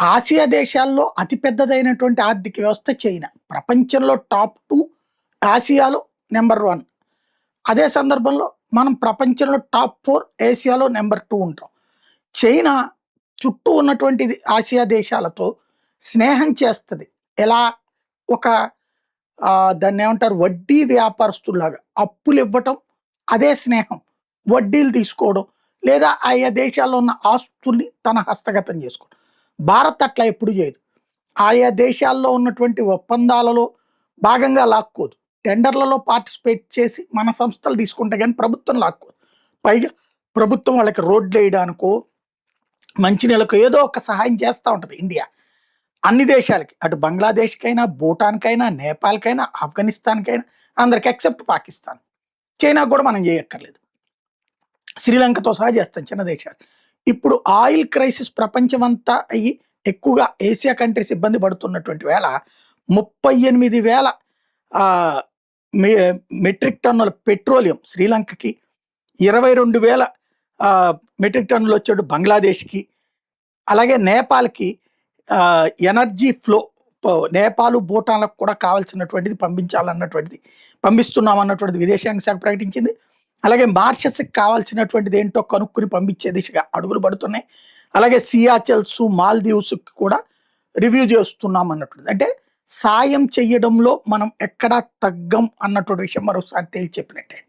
Asia దేశాల్లో అతి పెద్దదైనటువంటి ఆర్థిక వ్యవస్థ చైనా. ప్రపంచంలో టాప్ 2, ఆసియాలో నంబర్ 1. అదే సందర్భంలో మనం ప్రపంచంలో టాప్ 4, ఏసియాలో నంబర్ 2 ఉంటాం. చైనా చుట్టూ ఉన్నటువంటి ఆసియా దేశాలతో స్నేహం చేస్తది. ఎలా? ఒక దాన్నేమంటారు, వడ్డీ వ్యాపారస్తుల్లాగా అప్పులివ్వటం, అదే స్నేహం. వడ్డీలు తీసుకోవడం, లేదా ఆయా దేశాల్లో ఉన్న ఆస్తుల్ని తన హస్తగతం చేసుకోవడం. భారత్ అట్లా ఎప్పుడు చేయదు. ఆయా దేశాల్లో ఉన్నటువంటి ఒప్పందాలలో భాగంగా లాక్కోదు. టెండర్లలో పార్టిసిపేట్ చేసి మన సంస్థలు తీసుకుంటే కానీ ప్రభుత్వం లాక్కోదు. పైగా ప్రభుత్వం వాళ్ళకి రోడ్లు వేయడానికో, మంచినీళ్ళకో ఏదో ఒక సహాయం చేస్తూ ఉంటుంది ఇండియా. అన్ని దేశాలకి, అటు బంగ్లాదేశ్కైనా, భూటాన్కైనా, నేపాల్కైనా, ఆఫ్ఘనిస్తాన్కైనా, అందరికి ఎక్సెప్ట్ పాకిస్తాన్. చైనా కూడా మనం చేయక్కర్లేదు. శ్రీలంకతో సహా చేస్తాం చిన్న దేశాలు. ఇప్పుడు ఆయిల్ క్రైసిస్ ప్రపంచమంతా అయ్యి ఎక్కువగా ఏసియా కంట్రీస్ ఇబ్బంది పడుతున్నటువంటి వేళ 38,000 మెట్రిక్ టన్నుల పెట్రోలియం శ్రీలంకకి, 22,000 మెట్రిక్ టన్నులు వచ్చాడు బంగ్లాదేశ్కి, అలాగే నేపాల్కి ఎనర్జీ ఫ్లో, నేపాల్ భూటాన్లకు కూడా కావాల్సినటువంటిది పంపిస్తున్నామన్నటువంటిది విదేశాంగ శాఖ ప్రకటించింది. అలాగే మారిషస్కి కావాల్సినటువంటిది ఏంటో కనుక్కుని పంపించే దిశగా అడుగులు పడుతున్నాయి. అలాగే సియాచెల్స్, మాల్దీవ్స్కి కూడా రివ్యూ చేస్తున్నాం అన్నటువంటిది. అంటే సాయం చెయ్యడంలో మనం ఎక్కడా తగ్గం అన్నటువంటి విషయం మరోసారి తేల్చి చెప్పినట్టే.